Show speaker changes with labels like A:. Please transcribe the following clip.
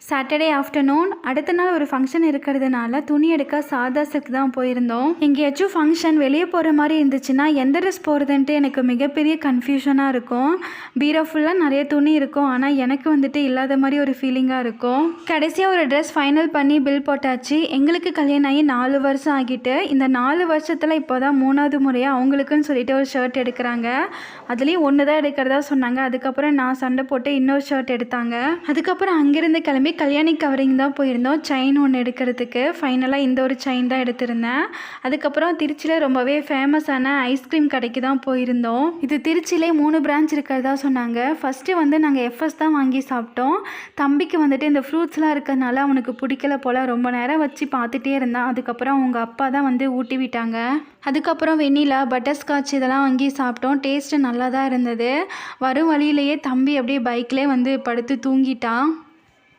A: Saturday afternoon அடுத்த நாள் ஒரு ஃபங்க்ஷன் இருக்கிறதுனால துணி எடுக்க சாதா சில்க் தான் போயிருந்தோம். எங்கேயாச்சும் ஃபங்க்ஷன் வெளியே போகிற மாதிரி இருந்துச்சுன்னா எந்த ட்ரெஸ் போகிறதுன்ட்டு எனக்கு மிகப்பெரிய கன்ஃபியூஷனாக இருக்கும். பீரோ ஃபுல்லாக நிறைய துணி இருக்கும், ஆனால் எனக்கு வந்துட்டு இல்லாத மாதிரி ஒரு ஃபீலிங்காக இருக்கும். கடைசியாக ஒரு ட்ரெஸ் ஃபைனல் பண்ணி பில் போட்டாச்சு. எங்களுக்கு கல்யாணம் ஆகி 4 வருஷம் ஆகிட்டு இந்த 4 வருஷத்தில் இப்போ தான் 3வது முறையாக அவங்களுக்குன்னு சொல்லிட்டு ஒரு ஷர்ட் எடுக்கிறாங்க. அதுலேயும் ஒன்று தான் எடுக்கிறதா சொன்னாங்க. அதுக்கப்புறம் நான் சண்டை போட்டு இன்னொரு ஷர்ட் எடுத்தாங்க. அதுக்கப்புறம் அங்கேருந்து கிளம்பி கல்யாணி கவரிங் தான் போயிருந்தோம் செயின் ஒன்று எடுக்கிறதுக்கு. ஃபைனலாக இந்த ஒரு செயின் தான் எடுத்திருந்தேன். அதுக்கப்புறம் திருச்சியில் ரொம்பவே ஃபேமஸான ஐஸ்கிரீம் கடைக்கு தான் போயிருந்தோம். இது திருச்சியிலே 3 பிரான்ச் இருக்கிறதா சொன்னாங்க. ஃபஸ்ட்டு வந்து நாங்கள் எஃப்எஸ் தான் வாங்கி சாப்பிட்டோம். தம்பிக்கு வந்துட்டு இந்த ஃப்ரூட்ஸ்லாம் இருக்கிறதுனால அவனுக்கு பிடிக்கல போல், ரொம்ப நேரம் வச்சு பார்த்துட்டே இருந்தான். அதுக்கப்புறம் அவங்க அப்பா தான் வந்து ஊட்டி விட்டாங்க. அதுக்கப்புறம் வெண்ணிலா, பட்டர்ஸ்காட்ச் இதெல்லாம் வாங்கி சாப்பிட்டோம். டேஸ்ட்டு நல்லா தான் இருந்தது. வரும் வழியிலேயே தம்பி அப்படியே பைக்லேயே வந்து படுத்து தூங்கிட்டான்.